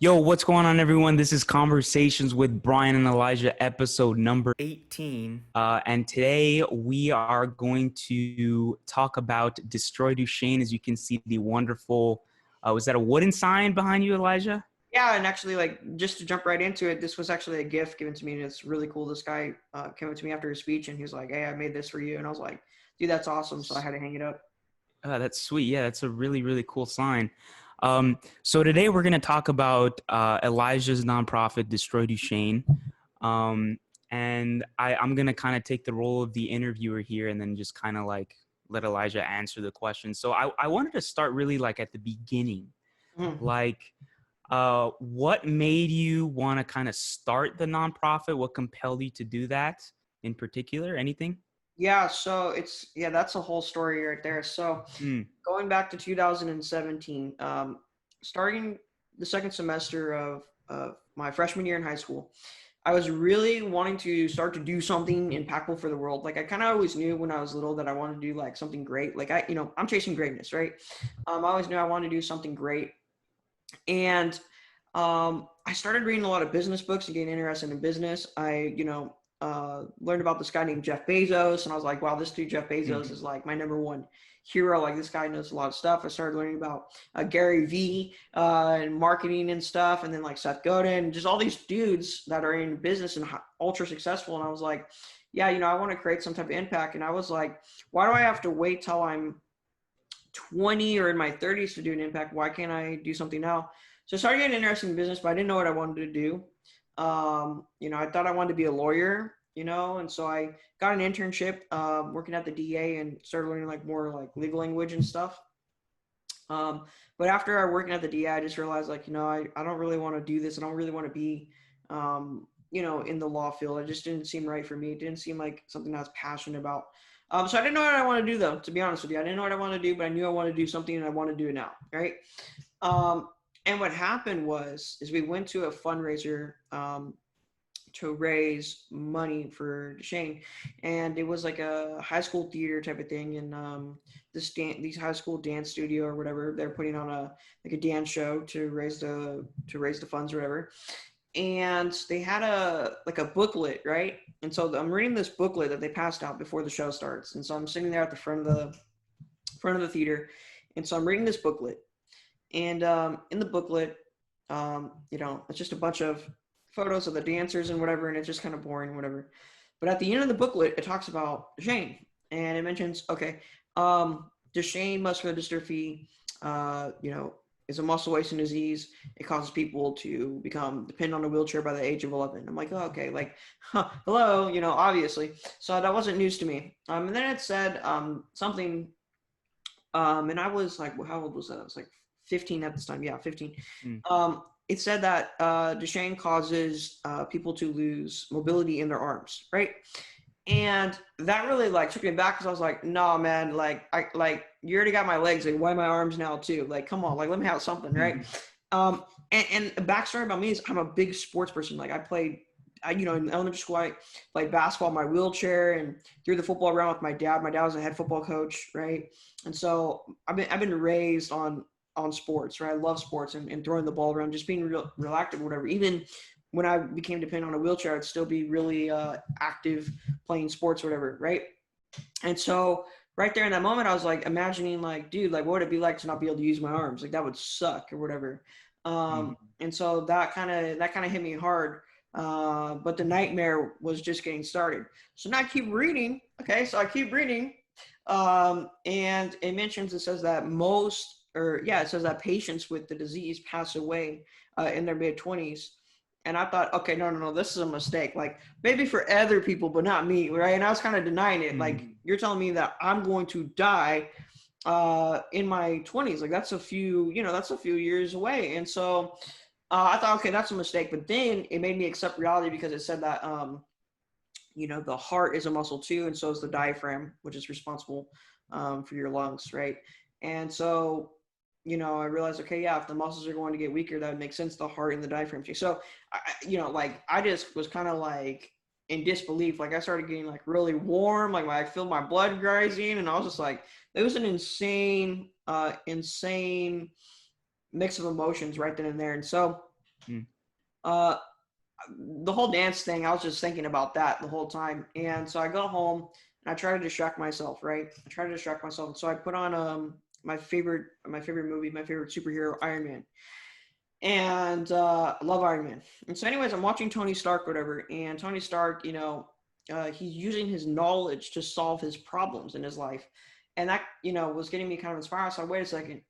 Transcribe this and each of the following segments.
Yo, what's going on, everyone? This is Conversations with Brian and Elijah, episode number 18. And today we are going to talk about Destroy Duchenne. As you can see, the wonderful, was that a wooden sign behind you, Elijah? Yeah, and actually, like, just to jump right into it, this was actually a gift given to me, and it's really cool. This guy came up to me after his speech, and he was like, "Hey, I made this for you," and I was like, "Dude, that's awesome!" So I had to hang it up. That's sweet. Yeah, that's a really, really cool sign. So today we're going to talk about Elijah's nonprofit, Destroy Duchenne. Um, and I'm going to kind of take the role of the interviewer here and then just kind of like let Elijah answer the question. So I wanted to start really like at the beginning. Mhm. Like, what made you want to kind of start the nonprofit? What compelled you to do that in particular? Anything? Yeah, so that's a whole story right there. So Mm, going back to 2017, starting the second semester of my freshman year in high school, I was really wanting to start to do something impactful for the world. Like I kind of always knew when I was little that I wanted to do like something great. Like I'm chasing greatness, right? I always knew I wanted to do something great. And I started reading a lot of business books and getting interested in business. I learned about this guy named Jeff Bezos, and I was like, wow, this dude Jeff mm, Bezos is like my number one hero. Like this guy knows a lot of stuff. I started learning about Gary Vee and marketing and stuff, and then like Seth Godin, just all these dudes that are in business and ultra successful. And I was like, yeah, I want to create some type of impact. And I was like, why do I have to wait till I'm 20 or in my 30s to do an impact? Why can't I do something now? So I started getting interested in business, but I didn't know what I wanted to do. I thought I wanted to be a lawyer, and so I got an internship working at the DA and started learning like more like legal language and stuff. But after I working at the DA, I just realized like, I don't really want to do this. I don't really want to be, in the law field. It just didn't seem right for me. It didn't seem like something I was passionate about. So I didn't know what I want to do though, to be honest with you. I didn't know what I want to do, but I knew I wanted to do something and I want to do it now. Right. Um, and what happened is we went to a fundraiser to raise money for Duchenne, and it was like a high school theater type of thing, and these high school dance studio or whatever, they're putting on a dance show to raise the funds or whatever, and they had a booklet, right? And so I'm reading this booklet that they passed out before the show starts, and so I'm sitting there at the front of the theater, and so I'm reading this booklet, and in the booklet, it's just a bunch of photos of the dancers and whatever, and it's just kind of boring, whatever. But at the end of the booklet, it talks about Duchenne, and it mentions, okay, Duchenne muscular dystrophy, is a muscle wasting disease. It causes people to become dependent on a wheelchair by the age of 11. I'm like, oh, okay, like, hello, obviously. So that wasn't news to me. And then it said something, and I was like, well, how old was that? I was like 15 at this time. Yeah, 15. mm. It said that Duchenne causes people to lose mobility in their arms, right? And that really like took me back because I was like, no, man, like you already got my legs, like why my arms now too? Like, come on, like let me have something, right? And a backstory about me is I'm a big sports person. Like I played, in elementary school, I played basketball in my wheelchair and threw the football around with my dad. My dad was a head football coach, right? And so I've been raised on sports, right? I love sports and throwing the ball around, just being real active or whatever. Even when I became dependent on a wheelchair, I'd still be really active playing sports or whatever, right? And so right there in that moment, I was like imagining like, dude, like what would it be like to not be able to use my arms? Like that would suck or whatever. And so that kind of hit me hard. But the nightmare was just getting started. So now I keep reading. Okay, so I keep reading. And it says that it says that patients with the disease pass away in their mid 20s. And I thought, okay, no, this is a mistake. Like maybe for other people, but not me, right? And I was kind of denying it. Like you're telling me that I'm going to die in my 20s. Like that's a few years away. And so I thought, okay, that's a mistake. But then it made me accept reality because it said that the heart is a muscle too, and so is the diaphragm, which is responsible for your lungs, right? And so, I realized, okay, yeah, if the muscles are going to get weaker, that would make sense. The heart and the diaphragm too. So, like I just was kind of like in disbelief. Like I started getting like really warm, like I feel my blood rising, and I was just like, it was an insane mix of emotions right then and there. And so Mm. Uh, the whole dance thing, I was just thinking about that the whole time. And so I go home and I try to distract myself, right? I try to distract myself. And so I put on my favorite movie, my favorite superhero, Iron Man. And I love Iron Man. And so, anyways, I'm watching Tony Stark, whatever, and Tony Stark, he's using his knowledge to solve his problems in his life, and that was getting me kind of inspired. So, wait a second,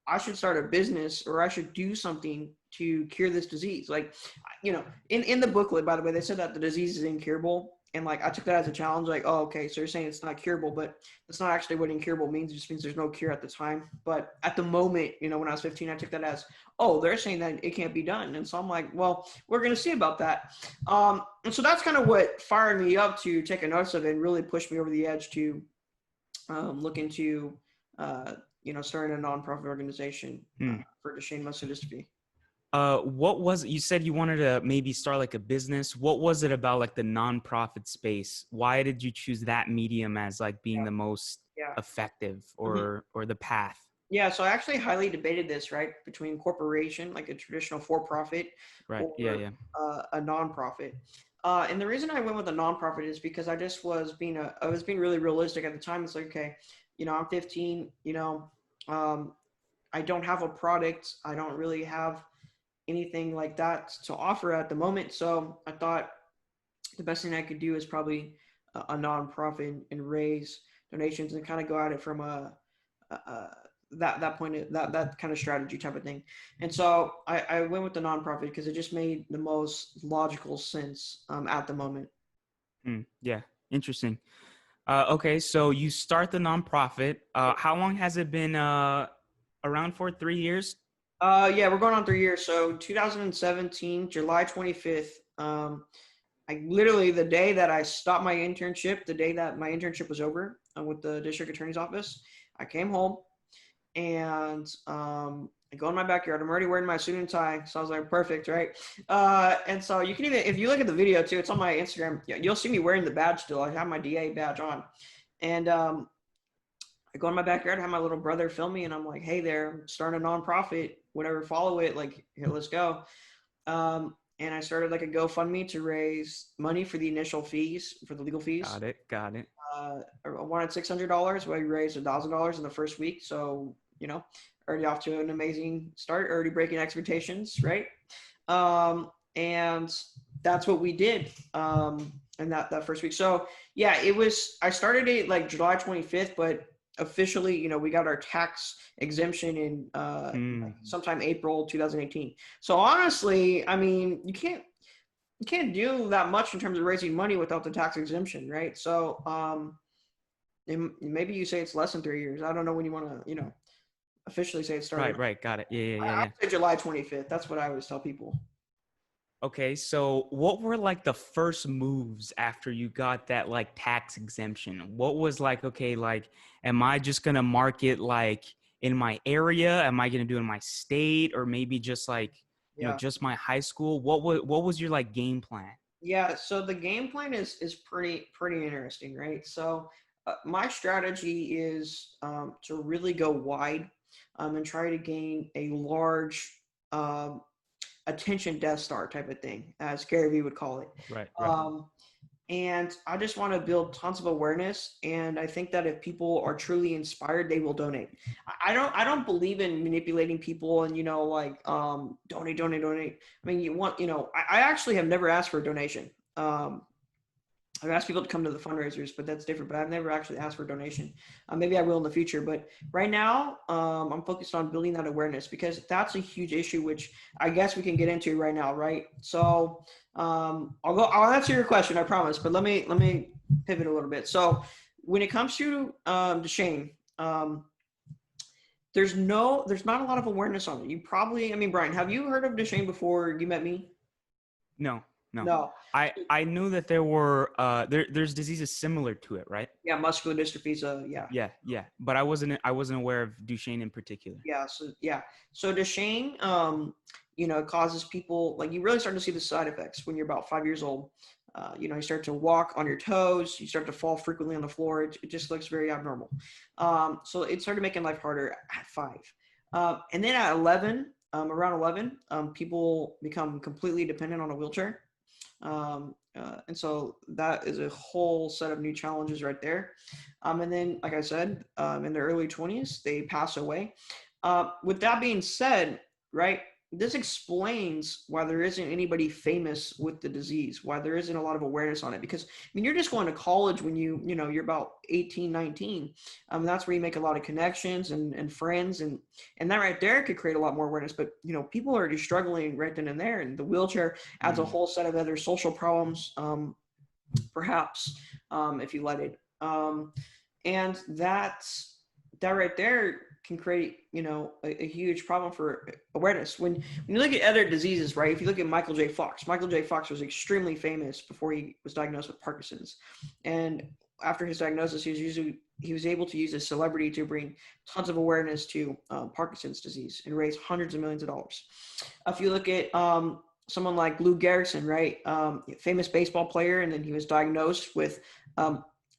I should start a business or I should do something to cure this disease. Like, in the booklet, by the way, they said that the disease is incurable. And like, I took that as a challenge. Like, oh, okay, so you're saying it's not curable, but that's not actually what incurable means. It just means there's no cure at the time. But at the moment, when I was 15, I took that as, oh, they're saying that it can't be done. And so I'm like, well, we're going to see about that. And so that's kind of what fired me up to take a notice of it and really pushed me over the edge to look into starting a nonprofit organization Mm. for Duchenne muscular dystrophy. What was you said you wanted to maybe start like a business? What was it about like the nonprofit space? Why did you choose that medium as like being the most Yeah. effective Mhm. or the path? Yeah. So I actually highly debated this, right, between corporation, like a traditional for-profit, Right. Yeah. or Yeah. a nonprofit. And the reason I went with a nonprofit is because I was being really realistic at the time. It's like, okay, I'm 15, um, I don't have a product. I don't really have anything like that to offer at the moment. So I thought the best thing I could do is probably a nonprofit and raise donations and kind of go at it from a that point that kind of strategy type of thing. And so I went with the nonprofit because it just made the most logical sense at the moment. Mm. Yeah. Interesting. Okay, so you start the nonprofit. How long has it been around for? 3 years? Yeah, we're going on 3 years. So 2017, July 25th. I literally, the day that I stopped my internship, the day that my internship was over with the district attorney's office, I came home and I go in my backyard. I'm already wearing my suit and tie, so I was like, perfect, right? And so you can even, if you look at the video too, it's on my Instagram. You'll see me wearing the badge still. I have my DA badge on, and I go in my backyard, have my little brother film me, and I'm like, hey there, I'm starting a nonprofit, whatever, follow it, like here, let's go. And I started like a GoFundMe to raise money for the initial fees, for the legal fees. Got it. Got it. I wanted $600. Well, we raised $1,000 in the first week, so already off to an amazing start, already breaking expectations, right? And that's what we did in that first week. So yeah, it was. I started it like July 25th, but officially, we got our tax exemption in Mm. sometime April 2018. So honestly, I mean, you can't do that much in terms of raising money without the tax exemption, right? So maybe you say it's less than 3 years. I don't know when you want to, officially say it started. Right. Right. Got it. Yeah. Yeah. Yeah. I Yeah. would say July 25th. That's what I always tell people. Okay, so what were like the first moves after you got that like tax exemption? What was like, okay, like, am I just gonna market like in my area? Am I gonna do it in my state or maybe just like, Yeah. just my high school? What was your like game plan? Yeah, so the game plan is pretty interesting, right? So my strategy is to really go wide and try to gain a large um, attention Death Star type of thing, as Gary Vee would call it. Right, right. Um, and I just want to build tons of awareness. And I think that if people are truly inspired, they will donate. I don't believe in manipulating people and like donate, donate, donate. I mean, I actually have never asked for a donation. I've asked people to come to the fundraisers, but that's different. But I've never actually asked for a donation. Maybe I will in the future. But right now, I'm focused on building that awareness because that's a huge issue, which I guess we can get into right now, right? So I'll answer your question, I promise. But let me pivot a little bit. So when it comes to Duchenne, there's not a lot of awareness on it. I mean, Brian, have you heard of Duchenne before you met me? No, no. No. I knew that there were there's diseases similar to it, right? Yeah, muscular dystrophy is yeah. Yeah, yeah. But I wasn't aware of Duchenne in particular. So Duchenne, it causes people like you really start to see the side effects when you're about 5 years old. You start to walk on your toes, you start to fall frequently on the floor. It just looks very abnormal. So it started making life harder at 5. And then at 11, around 11, people become completely dependent on a wheelchair. And so that is a whole set of new challenges right there. And then, like I said, in their early 20s, they pass away. With that being said, right, this explains why there isn't anybody famous with the disease, why there isn't a lot of awareness on it. Because, I mean, you're just going to college when you're about 18, 19. That's where you make a lot of connections and friends. And that right there could create a lot more awareness. But, people are already struggling right then and there. And the wheelchair adds a whole set of other social problems, perhaps, if you let it. And that right there can create, a huge problem for awareness. When you look at other diseases, right? If you look at Michael J. Fox was extremely famous before he was diagnosed with Parkinson's. And after his diagnosis, he was able to use his celebrity to bring tons of awareness to Parkinson's disease and raise hundreds of millions of dollars. If you look at someone like Lou Gehrig, right? Famous baseball player, and then he was diagnosed with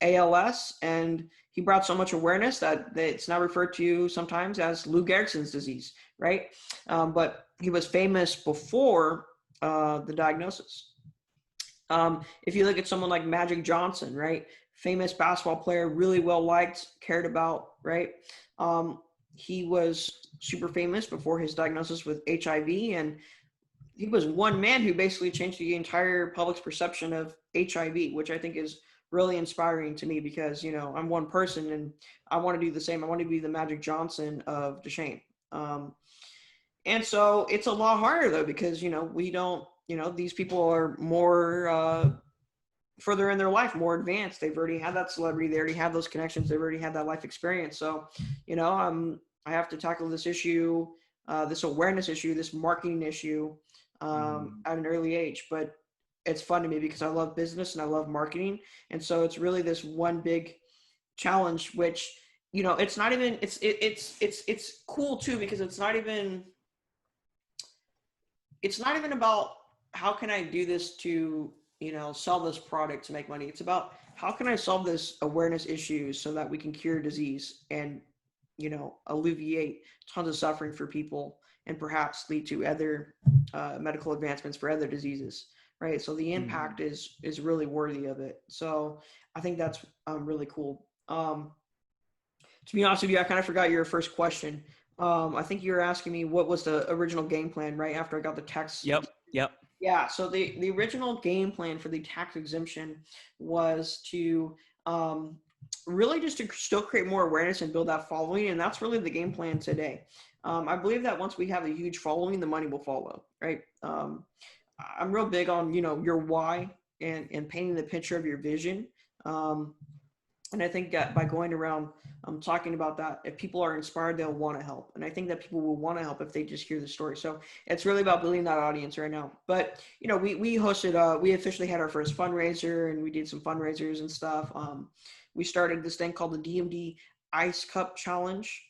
ALS, and he brought so much awareness that it's now referred to sometimes as Lou Gehrig's disease, right? But he was famous before the diagnosis. If you look at someone like Magic Johnson, right? Famous basketball player, really well liked, cared about, right? He was super famous before his diagnosis with HIV, and he was one man who basically changed the entire public's perception of HIV, which I think is really inspiring to me because, I'm one person and I want to do the same. I want to be the Magic Johnson of Duchenne. And so it's a lot harder though, because, we don't, these people are more further in their life, more advanced. They've already had that celebrity. They already have those connections. They've already had that life experience. So, I have to tackle this issue, this awareness issue, this marketing issue at an early age. But it's fun to me because I love business and I love marketing. And so it's really this one big challenge, which, it's not even, it's cool too, because it's not even about how can I do this to, sell this product to make money. It's about how can I solve this awareness issue so that we can cure disease and, alleviate tons of suffering for people and perhaps lead to other medical advancements for other diseases. Right. So the impact is really worthy of it. So I think that's really cool. To be honest with you, I kind of forgot your first question. I think you were asking me what was the original game plan, right? After I got the tax. Yep. Yeah. So the original game plan for the tax exemption was to really just to still create more awareness and build that following. And that's really the game plan today. I believe that once we have a huge following, the money will follow, right? I'm real big on, your why and painting the picture of your vision. And I think that by going around talking about that, if people are inspired, they'll want to help. And I think that people will want to help if they just hear the story. So it's really about building that audience right now. But, we hosted, we officially had our first fundraiser and we did some fundraisers and stuff. We started this thing called the DMD Ice Cup Challenge,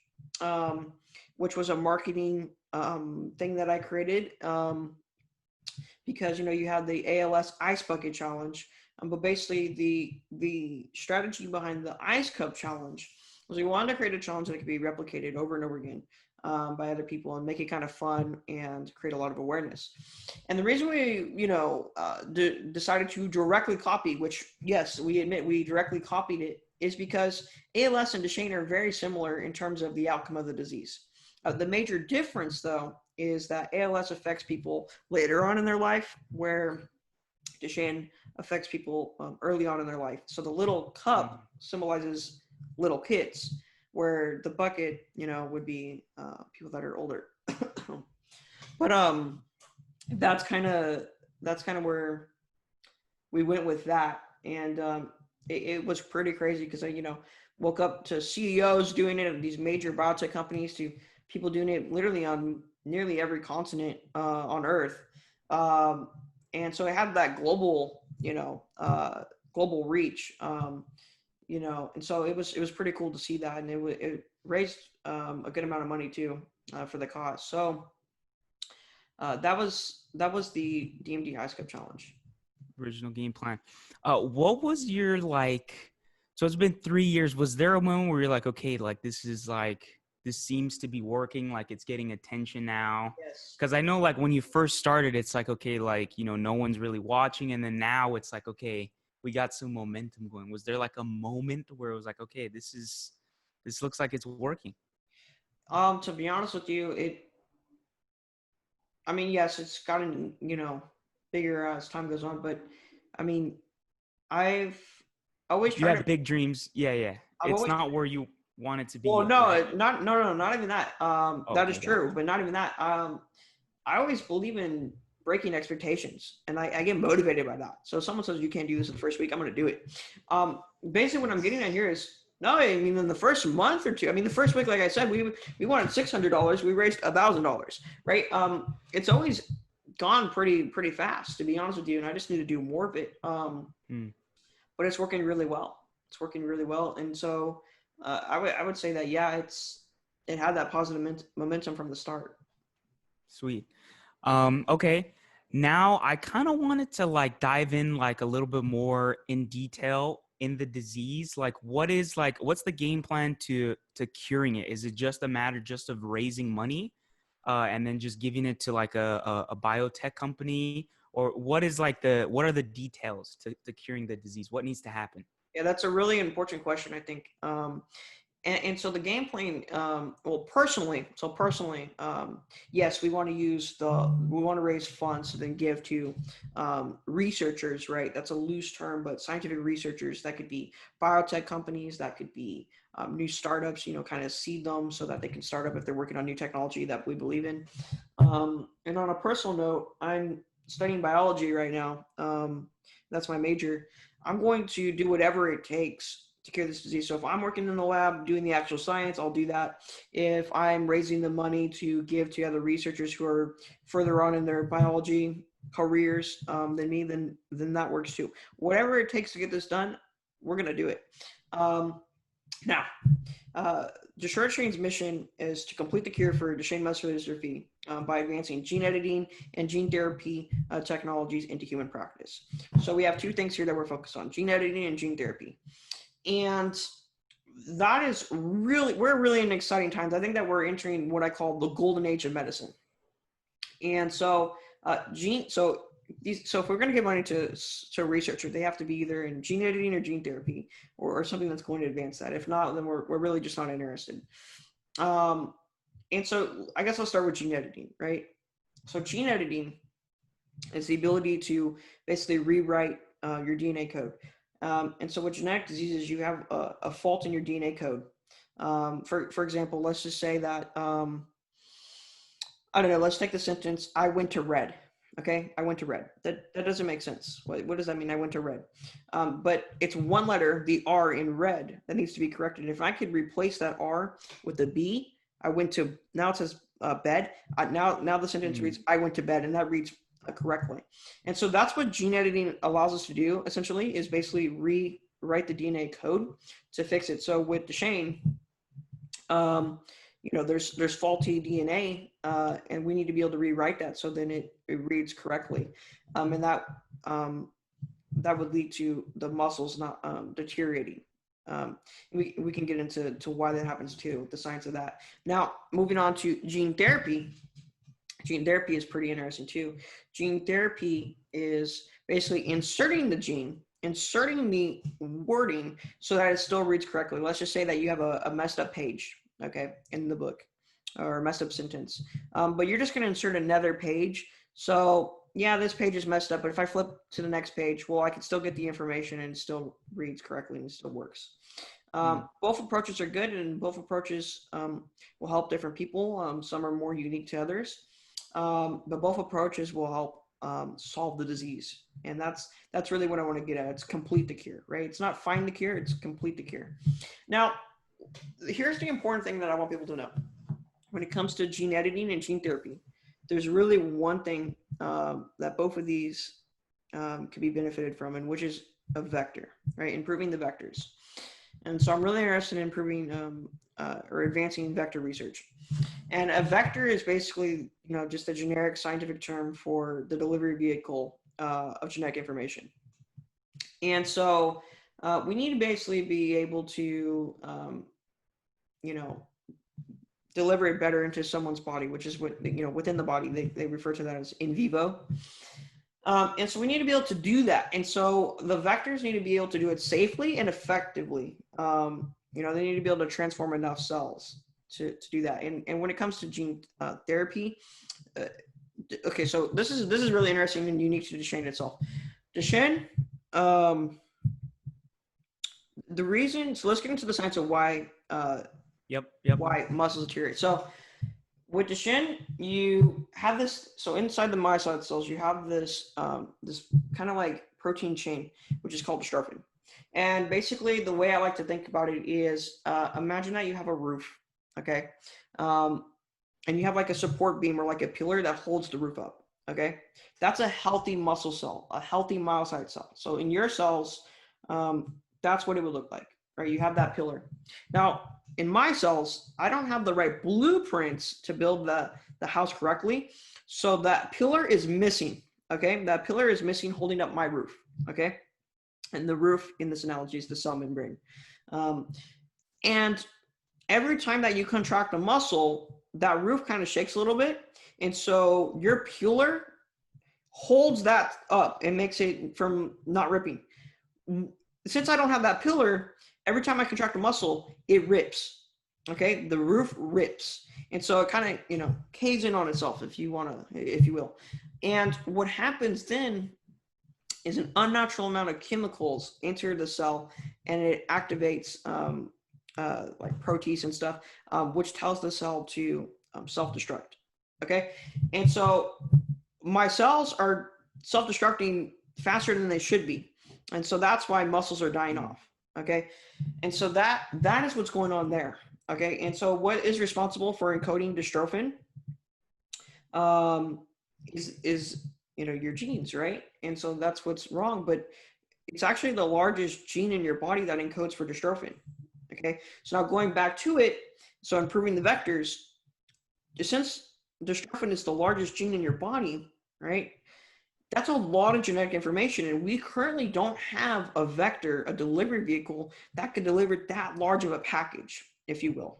which was a marketing thing that I created. Because you had the ALS Ice Bucket Challenge, but basically the strategy behind the Ice Cup Challenge was we wanted to create a challenge that could be replicated over and over again by other people and make it kind of fun and create a lot of awareness. And the reason we decided to directly copy, which yes, we admit we directly copied it, is because ALS and Duchenne are very similar in terms of the outcome of the disease. The major difference, though, is that ALS affects people later on in their life, where Duchenne affects people early on in their life. So the little cup symbolizes little kids, where the bucket, would be people that are older. But that's kind of where we went with that, and it was pretty crazy because I woke up to CEOs doing it at these major biotech companies to people doing it literally on nearly every continent on Earth. And so it had that global, global reach, and so it was pretty cool to see that. And it raised a good amount of money too for the cause. So that was the DMD Ice Cup Challenge. Original game plan. What was your so it's been 3 years. Was there a moment where you're like, okay, like this is like this seems to be working, like it's getting attention now? Yes. Because I know like when you first started, it's like, okay, like, you know, no one's really watching. And then now it's like, okay, we got some momentum going. Was there like a moment where it was like, okay, this looks like it's working? To be honest with you, I mean, yes, it's gotten, bigger as time goes on, but I mean, I've always You tried have to, big dreams. Yeah, yeah. I've It's always, not where you want it to be well, yet, right? no, not even that. Oh, That is okay, got it. true, but not even that. I always believe in breaking expectations, and I get motivated by that. So if someone says you can't do this in the first week, I'm going to do it. Basically, what I'm getting at here is no. I mean, in the first month or two, I mean, the first week, like I said, we wanted $600. We raised $1,000, right? It's always gone pretty fast, to be honest with you, and I just need to do more of it. Hmm. But it's working really well. It's working really well, and so I would say that yeah, it had that positive momentum from the start. Sweet. Okay. Now I kind of wanted to like dive in like a little bit more in detail in the disease. What's the game plan to curing it? Is it just a matter just of raising money, and then just giving it to like a biotech company, or what are the details to curing the disease? What needs to happen? Yeah, that's a really important question, I think. And so the game plan, well, personally, yes, we want to raise funds to then give to researchers, right? That's a loose term, but scientific researchers, that could be biotech companies, that could be new startups, kind of seed them so that they can start up if they're working on new technology that we believe in. And on a personal note, I'm studying biology right now. That's my major. I'm going to do whatever it takes to cure this disease. So if I'm working in the lab doing the actual science, I'll do that. If I'm raising the money to give to other researchers who are further on in their biology careers than me, then that works too. Whatever it takes to get this done, we're gonna do it. Now, uh, Destroy Duchenne's mission is to complete the cure for Duchenne muscular dystrophy by advancing gene editing and gene therapy technologies into human practice. So we have two things here that we're focused on: gene editing and gene therapy. And that is we're really in exciting times. I think that we're entering what I call the golden age of medicine. And so, so if we're going to give money to a researcher, they have to be either in gene editing or gene therapy, or something that's going to advance that. If not, then we're really just not interested. And so I guess I'll start with gene editing, right? So gene editing is the ability to basically rewrite your DNA code. And so with genetic diseases, you have a fault in your DNA code. For example, let's just say that, I don't know, let's take the sentence, I went to red. Okay, I went to red. That doesn't make sense. What does that mean? I went to red. But it's one letter, the R in red, that needs to be corrected. If I could replace that R with a B, I went to, now it says bed. Now the sentence reads, I went to bed, and that reads correctly. And so that's what gene editing allows us to do, essentially, is basically rewrite the DNA code to fix it. So with Duchenne, there's faulty DNA, and we need to be able to rewrite that so then it reads correctly, and that would lead to the muscles not deteriorating. We can get into why that happens too, the science of that. Now, moving on to gene therapy. Gene therapy is pretty interesting too. Gene therapy is basically inserting the wording so that it still reads correctly. Let's just say that you have a messed up page, okay, in the book, or a messed up sentence. But you're just going to insert another page. So yeah, this page is messed up, but if I flip to the next page, well, I can still get the information and it still reads correctly and it still works. Both approaches are good, and both approaches will help different people. Some are more unique to others, but both approaches will help solve the disease, and that's really what I want to get at. It's complete the cure, right? It's not find the cure; it's complete the cure. Now, here's the important thing that I want people to know: when it comes to gene editing and gene therapy, there's really one thing that both of these can be benefited from, and which is a vector, right? Improving the vectors. And so I'm really interested in improving or advancing vector research. And a vector is basically, just a generic scientific term for the delivery vehicle of genetic information. And so we need to basically be able to, you know, deliver it better into someone's body, which is what, within the body. They refer to that as in vivo. And so we need to be able to do that. And so the vectors need to be able to do it safely and effectively. They need to be able to transform enough cells to do that. And when it comes to gene therapy, okay, so this is really interesting and unique to Duchenne itself. Duchenne, the reason, so let's get into the science of why Yep. why muscles deteriorate. So with Duchenne, you have this. So inside the myocyte cells, you have this this kind of like protein chain, which is called dystrophin. And basically, the way I like to think about it is, imagine that you have a roof, okay, and you have like a support beam or like a pillar that holds the roof up. Okay, that's a healthy muscle cell, a healthy myocyte cell. So in your cells, that's what it would look like, right? You have that pillar. Now, in my cells, I don't have the right blueprints to build the house correctly. So that pillar is missing, okay? That pillar is missing holding up my roof, okay? And the roof in this analogy is the cell membrane. And every time that you contract a muscle, that roof kind of shakes a little bit. And so your pillar holds that up and makes it from not ripping. Since I don't have that pillar, every time I contract a muscle, it rips. Okay, the roof rips, and so it kind of caves in on itself, if you will. And what happens then is an unnatural amount of chemicals enter the cell, and it activates like protease and stuff, which tells the cell to self-destruct. Okay, and so my cells are self-destructing faster than they should be. And so that's why muscles are dying off. Okay. And so that is what's going on there. Okay. And so what is responsible for encoding dystrophin is your genes, right? And so that's what's wrong. But it's actually the largest gene in your body that encodes for dystrophin. Okay. So now going back to it, so improving the vectors, since dystrophin is the largest gene in your body, right? That's a lot of genetic information, and we currently don't have a vector, a delivery vehicle that could deliver that large of a package, if you will.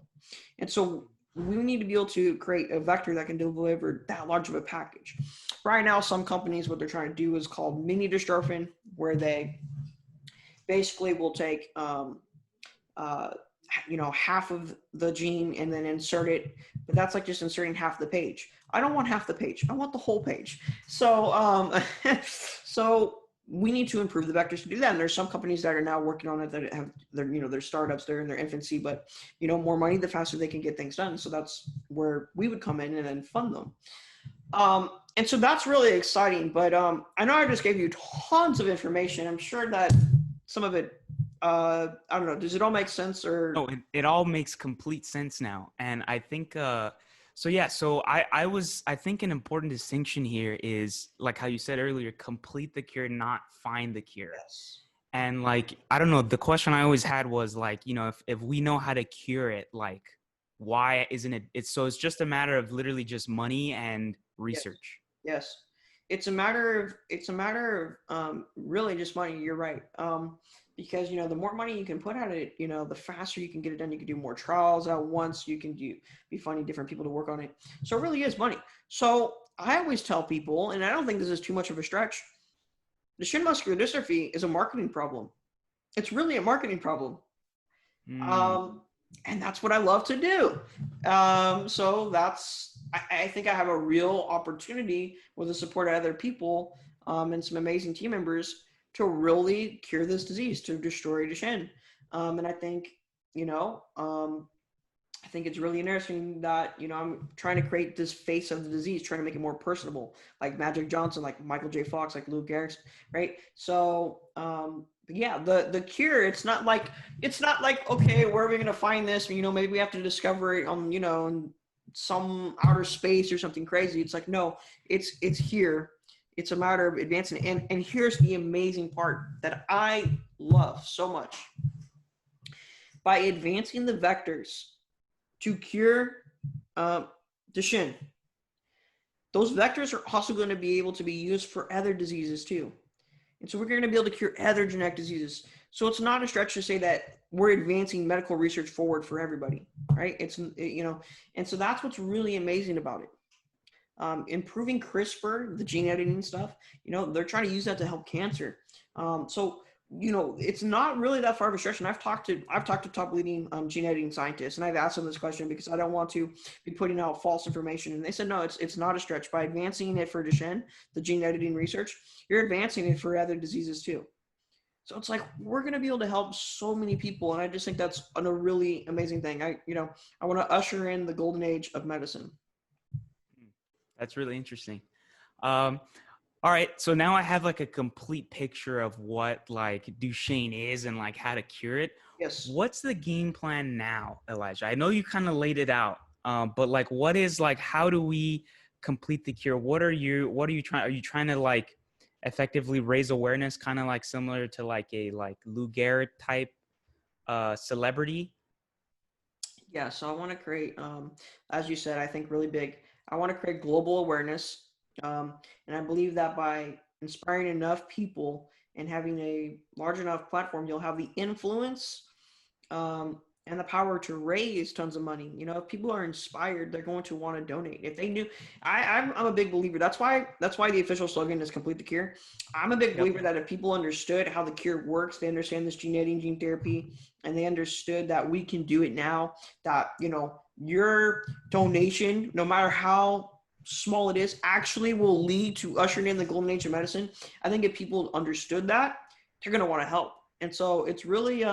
And so we need to be able to create a vector that can deliver that large of a package. Right now, some companies, what they're trying to do is called mini dystrophin, where they basically will take half of the gene and then insert it, but that's like just inserting half the page. I don't want half the page. I want the whole page. So, so we need to improve the vectors to do that. And there's some companies that are now working on it that have their startups, they're in their infancy, but more money, the faster they can get things done. So that's where we would come in and then fund them. And so that's really exciting, but I know I just gave you tons of information. I'm sure that some of it, I don't know, does it all make sense? Or No, it all makes complete sense now. And I think so I think an important distinction here is, like how you said earlier, complete the cure, not find the cure. yes. And like, I don't know, the question I always had was like, if we know how to cure it, like, why isn't it? It's just a matter of literally just money and research. Yes. It's a matter of really just money. You're right. Because the more money you can put at it, the faster you can get it done. You can do more trials at once. You can be finding different people to work on it. So it really is money. So I always tell people, and I don't think this is too much of a stretch, Duchenne muscular dystrophy is a marketing problem. It's really a marketing problem. And that's what I love to do. So I think I have a real opportunity with the support of other people and some amazing team members to really cure this disease, to destroy Duchenne. And I think, I think it's really interesting that, I'm trying to create this face of the disease, trying to make it more personable, like Magic Johnson, like Michael J. Fox, like Lou Gehrig's, right? So, yeah, the cure, it's not like, okay, where are we going to find this? Maybe we have to discover it on, in some outer space or something crazy. It's like, no, it's here. It's a matter of advancing. And here's the amazing part that I love so much. By advancing the vectors to cure Duchenne, those vectors are also going to be able to be used for other diseases too. And so we're going to be able to cure other genetic diseases. So it's not a stretch to say that we're advancing medical research forward for everybody, right? And so that's what's really amazing about it. Improving CRISPR, the gene editing stuff, they're trying to use that to help cancer. So it's not really that far of a stretch. And I've talked to top leading gene editing scientists, and I've asked them this question because I don't want to be putting out false information. And they said, no, it's not a stretch. By advancing it for Duchenne, the gene editing research, you're advancing it for other diseases too. So it's like we're going to be able to help so many people, and I just think that's a really amazing thing. I want to usher in the golden age of medicine. That's really interesting. Um, all right, so now I have like a complete picture of what like Duchenne is and like how to cure it. Yes. What's the game plan now, Elijah? I know you kind of laid it out, but like, what is like, how do we complete the cure? What are you trying? Are you trying to like effectively raise awareness, kind of like similar to like a like Lou Gehrig type celebrity? Yeah, so I want to create, as you said, I think really big. I want to create global awareness, and I believe that by inspiring enough people and having a large enough platform, you'll have the influence and the power to raise tons of money. If people are inspired, they're going to want to donate. If they knew, I'm a big believer. That's why the official slogan is "Complete the Cure." I'm a big Yep. believer that if people understood how the cure works, they understand this gene editing, gene therapy, and they understood that we can do it now. That your donation, no matter how small it is, actually will lead to ushering in the golden age of medicine. I think if people understood that, they're going to want to help. And so it's really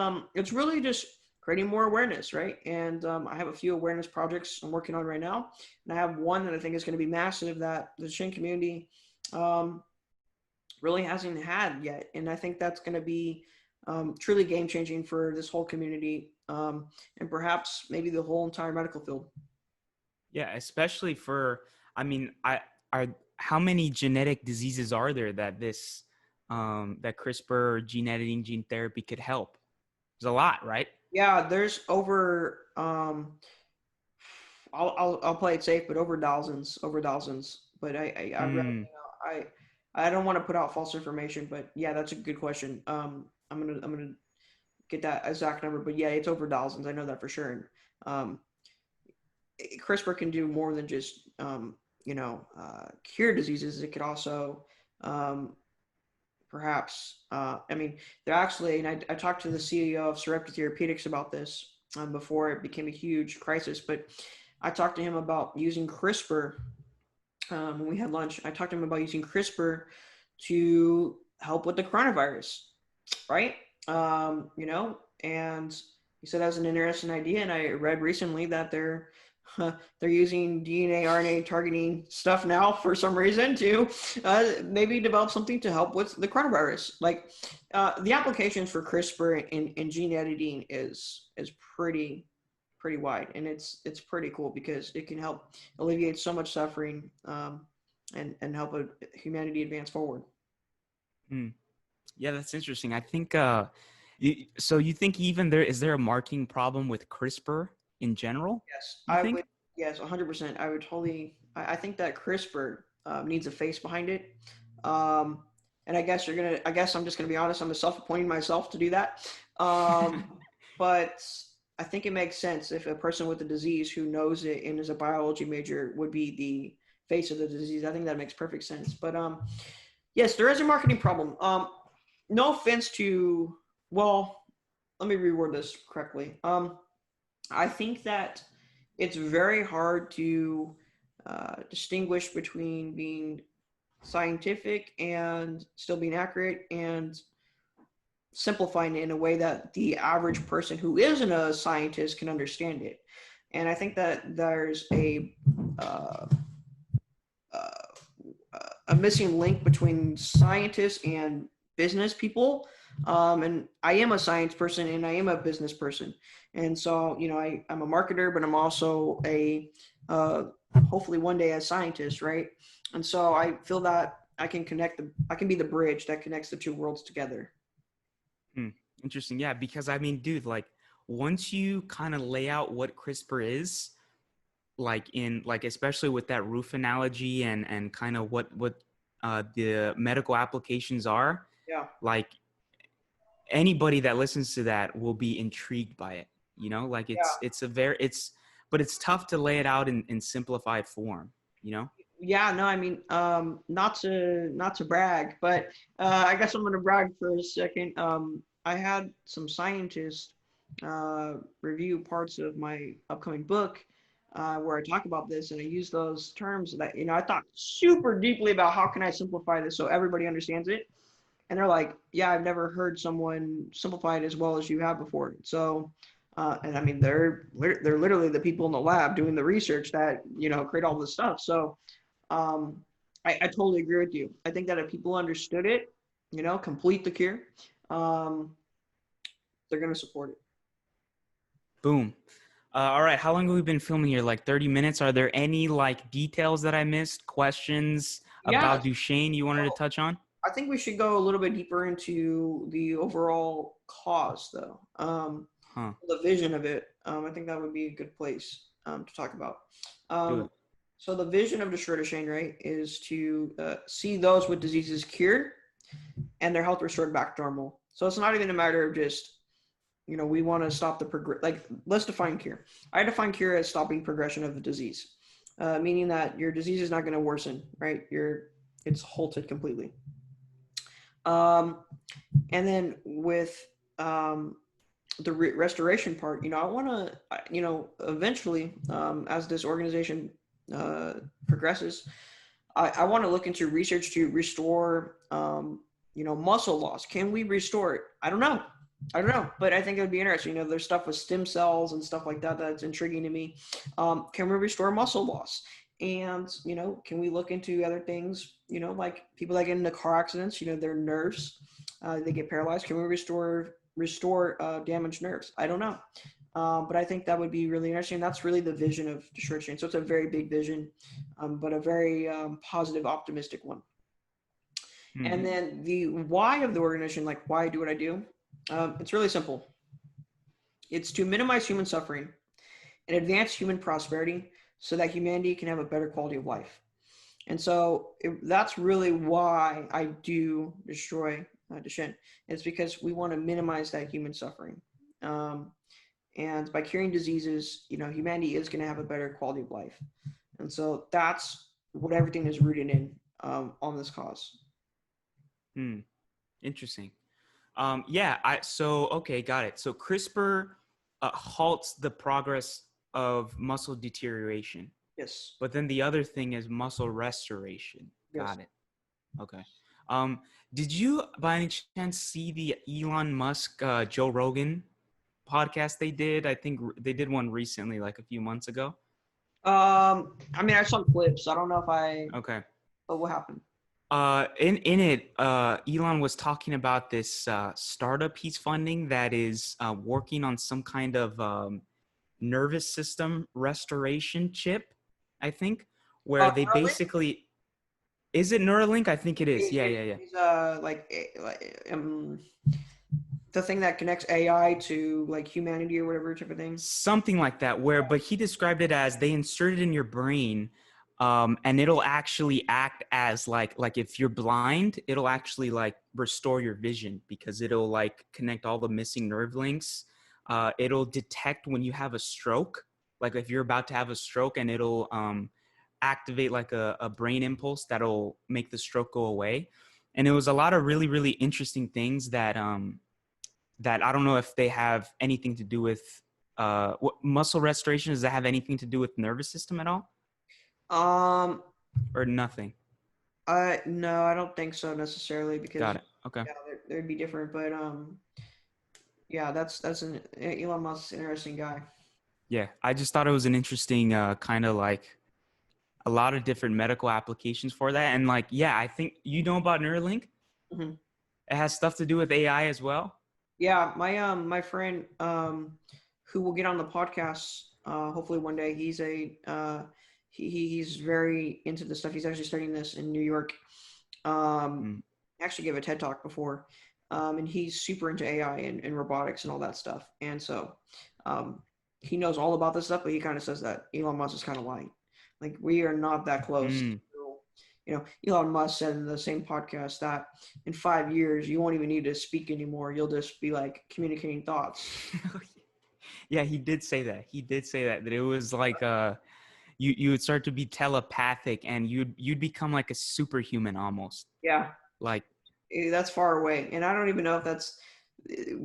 just creating more awareness, right? And I have a few awareness projects I'm working on right now, and I have one that I think is going to be massive that the Duchenne community um, really hasn't had yet, and I think that's going to be truly game changing for this whole community, and perhaps maybe the whole entire medical field. Yeah, especially for, I mean, I are how many genetic diseases are there that this that CRISPR or gene editing, gene therapy could help? There's a lot, right? Yeah, there's over I'll play it safe, but over thousands. But Mm, I don't want to put out false information, but yeah, that's a good question. I'm gonna get that exact number, but yeah, it's over thousands. I know that for sure. And um, CRISPR can do more than just cure diseases. It could also um, perhaps I mean they're actually, and I talked to the CEO of Sarepta Therapeutics about this before it became a huge crisis, but I talked to him about using CRISPR when we had lunch. I talked to him about using CRISPR to help with the coronavirus, right? And he said that was an interesting idea. And I read recently that they're using DNA, RNA targeting stuff now for some reason to maybe develop something to help with the coronavirus. Like the applications for CRISPR and gene editing is pretty wide, and it's pretty cool because it can help alleviate so much suffering and help humanity advance forward. mm. Yeah, that's interesting. I think so you think even there a marketing problem with CRISPR in general, Yes, you I would. think? Yes, 100%. I would totally. I think that CRISPR needs a face behind it. Um, and I guess you're gonna. I guess I'm just gonna be honest. I'm self-appointing myself to do that. But I think it makes sense if a person with a disease who knows it and is a biology major would be the face of the disease. I think that makes perfect sense. But yes, there is a marketing problem. No offense to. Well, let me reword this correctly. I think that it's very hard to distinguish between being scientific and still being accurate and simplifying it in a way that the average person who isn't a scientist can understand it. And I think that there's uh, uh, a missing link between scientists and business people. And I am a science person and I am a business person. And so, I'm a marketer, but I'm also uh, hopefully one day a scientist, right? And so I feel that I can be the bridge that connects the two worlds together. Hmm. Interesting. Yeah, because I mean, dude, like once you kind of lay out what CRISPR is, like in like especially with that roof analogy and kind of what the medical applications are, Yeah. like anybody that listens to that will be intrigued by it. Like but it's tough to lay it out in simplified form. Yeah, no, I mean, not to brag, but I guess I'm gonna brag for a second. I had some scientists review parts of my upcoming book where I talk about this, and I use those terms that I thought super deeply about how can I simplify this so everybody understands it, and they're like, yeah, I've never heard someone simplify it as well as you have before. So. And I mean, they're literally the people in the lab doing the research that create all this stuff. So um, I totally agree with you. I think that if people understood it, complete the cure, um, they're going to support it. Boom. All right. How long have we been filming here? Like 30 minutes. Are there any like details that I missed? Questions Yeah. about Duchenne you wanted to So touch on? I think we should go a little bit deeper into the overall cause, though. Huh. The vision of it. I think that would be a good place to talk about. Do Um, it. so the vision of Destroy Duchenne, right, is to see those with diseases cured and their health restored back to normal. So it's not even a matter of just we want to stop the let's define cure. I define cure as stopping progression of the disease, meaning that your disease is not going to worsen, right? It's halted completely. Um, and then with the restoration part, I want to, eventually, as this organization progresses, I want to look into research to restore, muscle loss. Can we restore it? I don't know. But I think it would be interesting. There's stuff with stem cells and stuff like that that's intriguing to me. Can we restore muscle loss? And can we look into other things? Like people that get into car accidents. Their nerves, they get paralyzed. Can we restore damaged nerves? I don't know. But I think that would be really interesting. That's really the vision of Destroy Duchenne. So it's a very big vision, but a very positive, optimistic one. And then the why of the organization, like why do what I do? It's really simple. It's to minimize human suffering and advance human prosperity so that humanity can have a better quality of life. And so that's really why I do Destroy Duchenne. It's because we want to minimize that human suffering. And by curing diseases, humanity is going to have a better quality of life. And so that's what everything is rooted in on this cause. Interesting. Okay, got it. So CRISPR halts the progress of muscle deterioration, Yes. but then the other thing is muscle restoration. Yes. Got it. Okay. Did you by any chance see the Elon Musk Joe Rogan podcast they did? I think they did one recently, like a few months ago. I mean, I saw clips. I don't know if I. Okay. But what happened? In it, Elon was talking about this startup he's funding that is working on some kind of nervous system restoration chip, I think, where they Neuralink? basically is it Neuralink? I think it is. Yeah. It's the thing that connects AI to like humanity or whatever type of thing. Something like that. But he described it as they insert it in your brain. And it'll actually act as like if you're blind, it'll actually like restore your vision because it'll like connect all the missing nerve links. It'll detect when you have a stroke, like if you're about to have a stroke, and it'll activate like a brain impulse that'll make the stroke go away. And it was a lot of really, really interesting things that that I don't know if they have anything to do with muscle restoration. Does that have anything to do with nervous system at all? Um, Or nothing? no, I don't think so necessarily because Got it. Okay. yeah, they'd be different. But yeah, that's an Elon Musk's interesting guy. Yeah, I just thought it was an interesting kind of like a lot of different medical applications for that. And like, yeah, I think you know about Neuralink. Mm-hmm. It has stuff to do with AI as well. Yeah, my friend who will get on the podcast hopefully one day. He's very into this stuff. He's actually studying this in New York. Mm. Actually gave a TED talk before, and he's super into AI and robotics and all that stuff. And so he knows all about this stuff, but he kind of says that Elon Musk is kind of lying. Like we are not that close. Mm. Elon Musk said in the same podcast that in 5 years you won't even need to speak anymore. You'll just be like communicating thoughts. Yeah, he did say that. He did say that it was like you would start to be telepathic and you'd become like a superhuman almost. Yeah, Like that's far away, and I don't even know if that's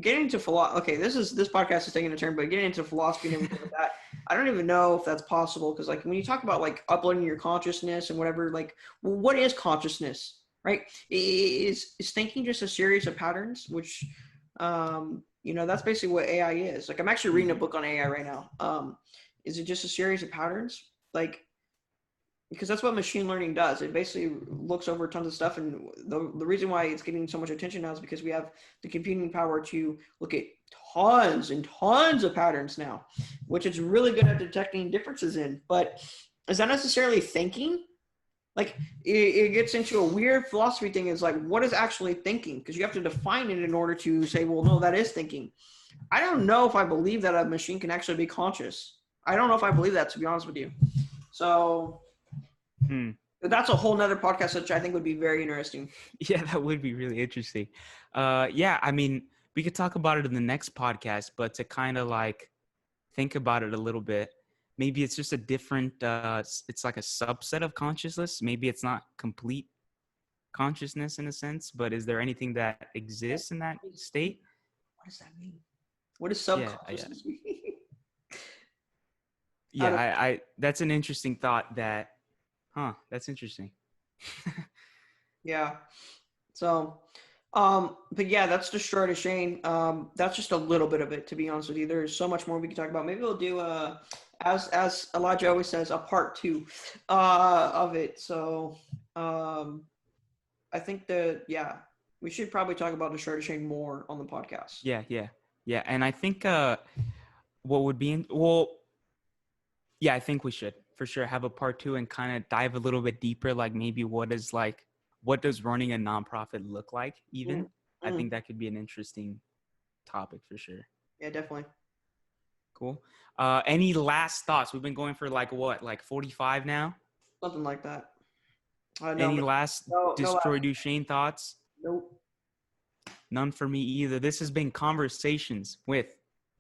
getting into philosophy. Okay, this podcast is taking a turn, but getting into philosophy and everything like that, I don't even know if that's possible because like when you talk about like uploading your consciousness and whatever, like, well, what is consciousness, right? Is thinking just a series of patterns, which that's basically what AI is. Like I'm actually reading a book on AI right now. Is it just a series of patterns? Like because that's what machine learning does. It basically looks over tons of stuff, and the reason why it's getting so much attention now is because we have the computing power to look at tons and tons of patterns now, which it's really good at detecting differences in. But is that necessarily thinking? Like it gets into a weird philosophy thing. Is like, what is actually thinking? Because you have to define it in order to say, well, no, that is thinking. I don't know if I believe that a machine can actually be conscious. I don't know if I believe that, to be honest with you. So that's a whole nother podcast, which I think would be very interesting. yeah, that would be really interesting. Yeah, I mean, we could talk about it in the next podcast, but to kind of like think about it a little bit, maybe it's just a different it's like a subset of consciousness. Maybe it's not complete consciousness in a sense, but is there anything that exists in that state? What does that mean? What does Yeah, yeah. subconsciousness mean? I Yeah, don't, I that's an interesting thought that that's interesting. yeah. So, but yeah, that's Destroy Duchenne. That's just a little bit of it, to be honest with you. There's so much more we can talk about. Maybe we'll do as Elijah always says, a part two of it. So, I think that yeah, we should probably talk about Destroy Duchenne more on the podcast. Yeah, yeah. Yeah, and I think what would be yeah, I think we should for sure have a part 2 and kind of dive a little bit deeper like maybe what does running a nonprofit look like even? Mm, I mm, think that could be an interesting topic for sure. yeah, definitely. Cool. Any last thoughts? We've been going for like what, like 45 now? Something like that. No, Any last no, Destroy Duchenne thoughts? nope. None for me either. This has been Conversations with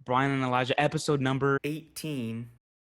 Brian and Elijah, episode number 18.